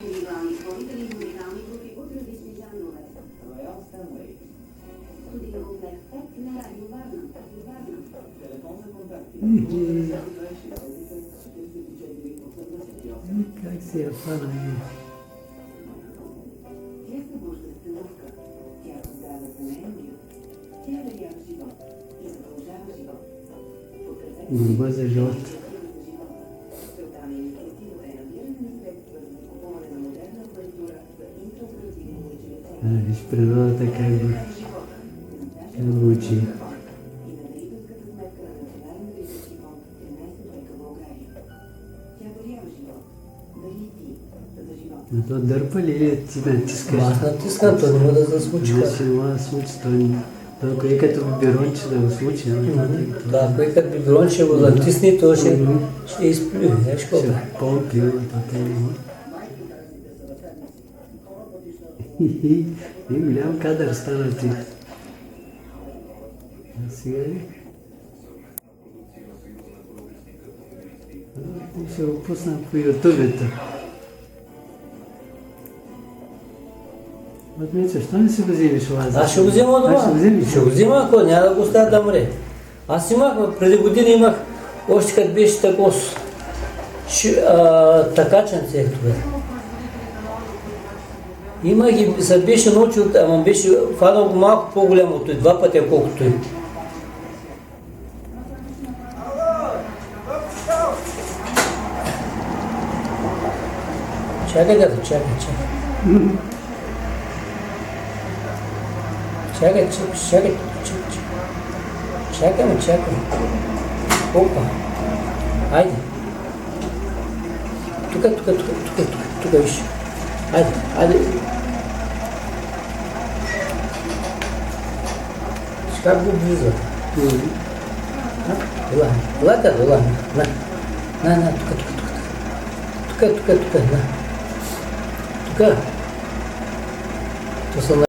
Individualni izvolitelji nominalni grupy utrudisni zanove. Royal Stanley. Studio Complex F na Radiu Varna. Telefon za kontakty. Как се я фана и... Тя събужда установка. Тя създава енергия. Тя дарява живот и задължава живот. Борба за живот. Целта на инициативата е набиране на средства за закупуване на модерна апаратура за интраоперативно лечение. Виж природата как го учи. И на дарителската сметка на Национален дарителски фонд 13 века България. Тя дарява живот. Дари и ти за живот. Но то дърпа ли ти натискаш? Аз натискам, то не може да се случи. Не си мога да случи, то кое като биберонче да го случи. Да, кое като биберон ще го натисне, то ще изплюе. Еш колко. Ще помпи, то не може. И голям кадър стана ти. А сега ли? Ще го пусна по ютубето. Отмеча, що не си го вземеш лаза? Аз ще го взема от Аз ще го това. вземеш? Ще го взема, ако няма да го оставя да мре. Аз имах, преди години имах, още като беше тако такачен цех това. Имах и се беше научил, ама беше фанал го малко по-голямо от той, 2 пъти колкото той. Чакай, дядо, чакай. Чакай. Опа. Айде. Тук, виж. Айде. Как го близо? Ела. На, тук, на. Тук. То са